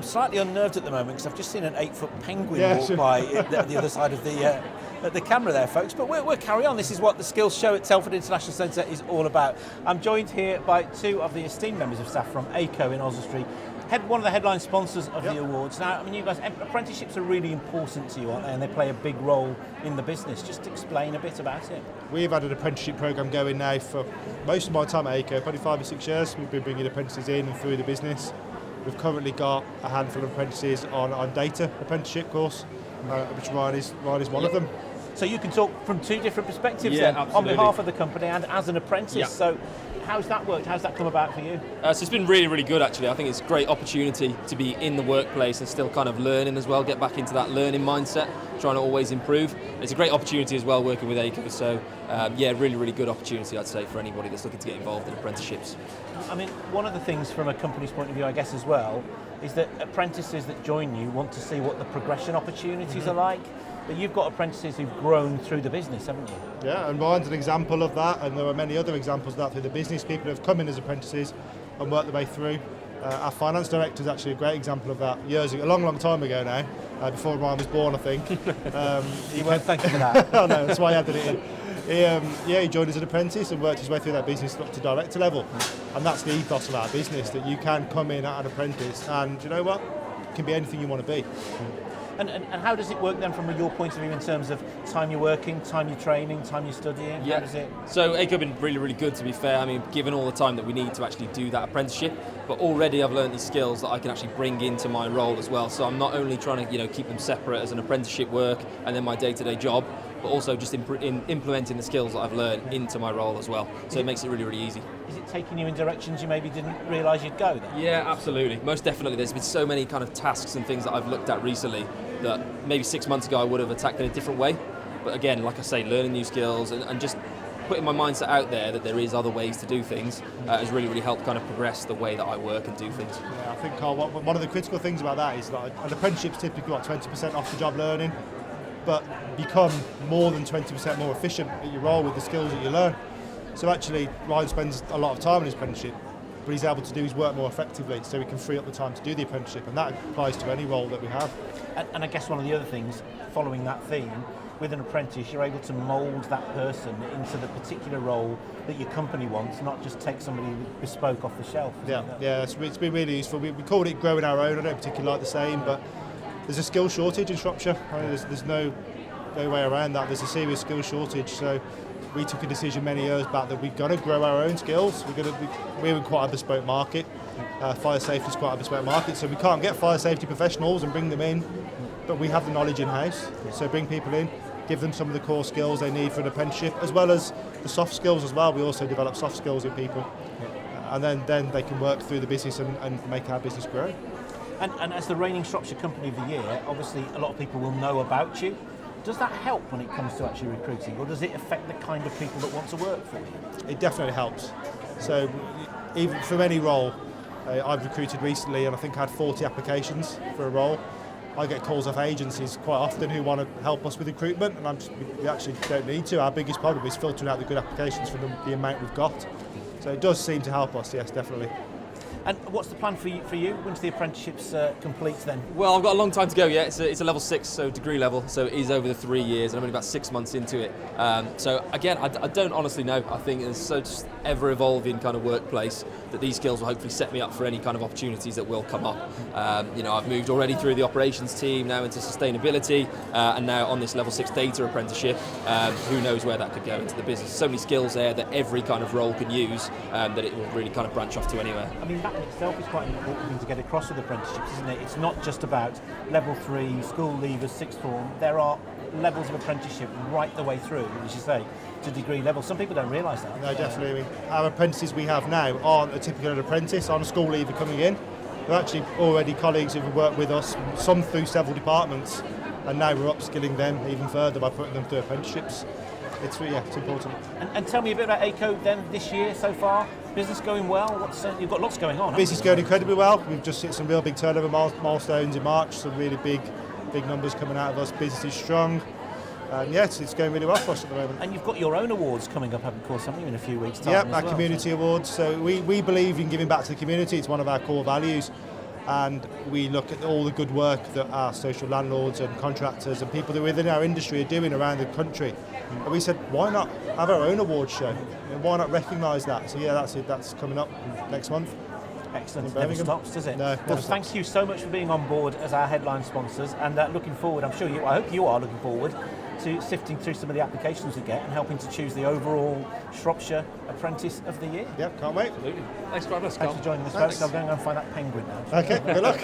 I'm slightly unnerved at the moment because I've just seen an 8-foot penguin walk by at the other side of the camera there, folks. But we'll carry on. This is what the Skills Show at Telford International Centre is all about. I'm joined here by two of the esteemed members of staff from Aico in Oswestry, one of the headline sponsors of the awards. Now, I mean, you guys, apprenticeships are really important to you, aren't they? And they play a big role in the business. Just explain a bit about it. We've had an apprenticeship programme going now for most of my time at Aico, probably 5 or 6 years. We've been bringing apprentices in and through the business. We've currently got a handful of apprentices on our data apprenticeship course, which Ryan is one of them. So you can talk from two different perspectives then, absolutely. on behalf of the company and as an apprentice. Yeah. So how's that worked? How's that come about for you? So it's been really, really good actually. I think it's a great opportunity to be in the workplace and still kind of learning as well, get back into that learning mindset, trying to always improve. It's a great opportunity as well working with Aico. So really, really good opportunity I'd say for anybody that's looking to get involved in apprenticeships. I mean, one of the things from a company's point of view, I guess as well, is that apprentices that join you want to see what the progression opportunities are like. But you've got apprentices who've grown through the business, haven't you? Yeah, and Ryan's an example of that, and there are many other examples of that through the business. People who have come in as apprentices and worked their way through. Our finance director is actually a great example of that. A long time ago now, before Ryan was born, I think. You weren't thanking for that. Oh no, that's why I added it in. He joined as an apprentice and worked his way through that business up to director level. And that's the ethos of our business, that you can come in at an apprentice and, you know what, it can be anything you want to be. And how does it work then from your point of view in terms of time you're working, time you're training, time you're studying? Yeah. How does it? So Aico have been really, really good, to be fair. I mean, given all the time that we need to actually do that apprenticeship, but already I've learned these skills that I can actually bring into my role as well. So I'm not only trying to keep them separate as an apprenticeship work and then my day-to-day job, but also just implementing the skills that I've learned into my role as well. So it makes it really, really easy. Is it taking you in directions you maybe didn't realise you'd go then? Yeah, absolutely. Most definitely. There's been so many kind of tasks and things that I've looked at recently that maybe 6 months ago I would have attacked in a different way. But again, like I say, learning new skills and just putting my mindset out there that there is other ways to do things has really, really helped kind of progress the way that I work and do things. Yeah, I think, Carl, one of the critical things about that is that an apprenticeship's typically got 20% off the job learning, but become more than 20% more efficient at your role with the skills that you learn. So actually, Ryan spends a lot of time in his apprenticeship, but he's able to do his work more effectively, so he can free up the time to do the apprenticeship, and that applies to any role that we have. And I guess one of the other things, following that theme, with an apprentice, you're able to mould that person into the particular role that your company wants, not just take somebody bespoke off the shelf. It's been really useful. We called it growing our own. I don't particularly like the saying, but there's a skill shortage in Shropshire. There's no way around that. There's a serious skill shortage. So we took a decision many years back that we've got to grow our own skills. We're in quite a bespoke market. Fire safety is quite a bespoke market, so we can't get fire safety professionals and bring them in, but we have the knowledge in-house. So bring people in, give them some of the core skills they need for an apprenticeship, as well as the soft skills as well. We also develop soft skills in people. And then they can work through the business and make our business grow. And as the reigning Shropshire Company of the Year, obviously a lot of people will know about you. Does that help when it comes to actually recruiting, or does it affect the kind of people that want to work for you? It definitely helps. So even from any role, I've recruited recently and I think I had 40 applications for a role. I get calls off agencies quite often who want to help us with recruitment, and we actually don't need to. Our biggest problem is filtering out the good applications for the amount we've got. So it does seem to help us, yes, definitely. And what's the plan for you? When's the apprenticeships complete then? Well, I've got a long time to go yet. It's a level 6, so degree level, so it is over the 3 years, and I'm only about 6 months into it. So again, I don't honestly know. I think it's such ever-evolving kind of workplace that these skills will hopefully set me up for any kind of opportunities that will come up. I've moved already through the operations team, now into sustainability, and now on this level 6 data apprenticeship. Who knows where that could go into the business? So many skills there that every kind of role can use, that it will really kind of branch off to anywhere. I mean, that in itself is quite an important thing to get across with apprenticeships, isn't it? It's not just about level 3, school leavers, sixth form. There are levels of apprenticeship right the way through, as you say, to degree level. Some people don't realise that. No, definitely. Our apprentices we have now aren't a typical apprentice, aren't a school leaver coming in. They're actually already colleagues who've worked with us, some through several departments, and now we're upskilling them even further by putting them through apprenticeships. It's important. And tell me a bit about Aico then this year so far. Business going well? You've got lots going on. Business going incredibly well. We've just hit some real big turnover milestones in March, some really big numbers coming out of us. Business is strong. It's going really well for us at the moment. And you've got your own awards coming up, of course, haven't you, in a few weeks' time? Yep, our community awards. So we believe in giving back to the community. It's one of our core values. and we look at all the good work that our social landlords and contractors and people that are within our industry are doing around the country. And we said, why not have our own awards show? And why not recognise that? So yeah, that's it. That's coming up next month. Excellent. Never stops, does it? No, well, thank you so much for being on board as our headline sponsors, and looking forward. I hope you are looking forward to sifting through some of the applications we get and helping to choose the overall Shropshire Apprentice of the Year. Yep, can't wait. Absolutely. Thanks for having us, Thanks for joining us, folks. I'll go and find that penguin now. Okay, good luck.